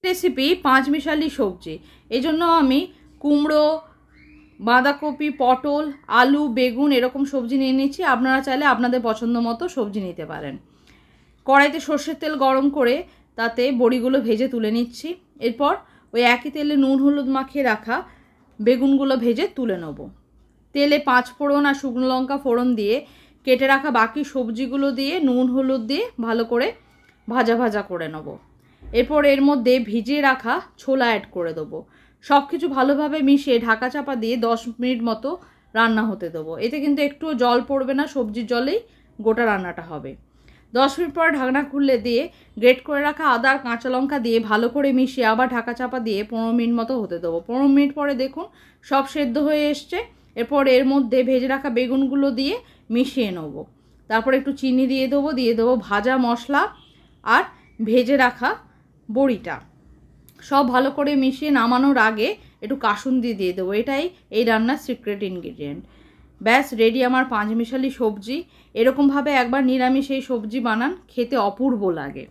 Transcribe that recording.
Recipe পাঁচমিশালি সবজি। এই জন্য আমি কুমড়ো, বাঁধাকপি, পটল, আলু, বেগুন এরকম সবজি নিয়ে নিচ্ছি। আপনারা চাইলে আপনাদের পছন্দ মতো সবজি নিতে পারেন। কড়াইতে সর্ষের তেল গরম করে তাতে বড়িগুলো ভেজে তুলে নিচ্ছি। এরপর ওই একই তেলে নুন হলুদ মাখিয়ে রাখা বেগুনগুলো ভেজে তুলে নেব। তেলে 5 ফোড়ন আর শুকনো লঙ্কা ফোড়ন দিয়ে কেটে রাখা বাকি সবজিগুলো দিয়ে নুন হলুদ দিয়ে ভালো করে ভাজা ভাজা করে নেব। এরপর এর মধ্যে ভিজিয়ে রাখা ছোলা অ্যাড করে দেবো। সব কিছু ভালোভাবে মিশিয়ে ঢাকা চাপা দিয়ে 10 মিনিট মতো রান্না হতে দেবো। এতে কিন্তু একটুও জল পড়বে না, সবজির জলেই গোটা রান্নাটা হবে। 10 মিনিট পর ঢাকনা খুলে দিয়ে গ্রেট করে রাখা আদা আর কাঁচা লঙ্কা দিয়ে ভালো করে মিশিয়ে আবার ঢাকা চাপা দিয়ে 15 মিনিট মতো হতে দেবো। 15 মিনিট পরে দেখুন সব সেদ্ধ হয়ে এসছে। এরপর এর মধ্যে ভেজে রাখা বেগুনগুলো দিয়ে মিশিয়ে নেব। তারপর একটু চিনি দিয়ে দেবো ভাজা মশলা আর ভেজে রাখা বড়িটা। সব ভালো করে মিশিয়ে নামানোর আগে একটু কাসুন্দি দিয়ে দেবো। এটাই এই রান্নার সিক্রেট ইনগ্রিডিয়েন্ট। ব্যাস রেডি আমার পাঁচমিশালি সবজি। এরকমভাবে একবার নিরামিষ এই সবজি বানান, খেতে অপূর্ব লাগে।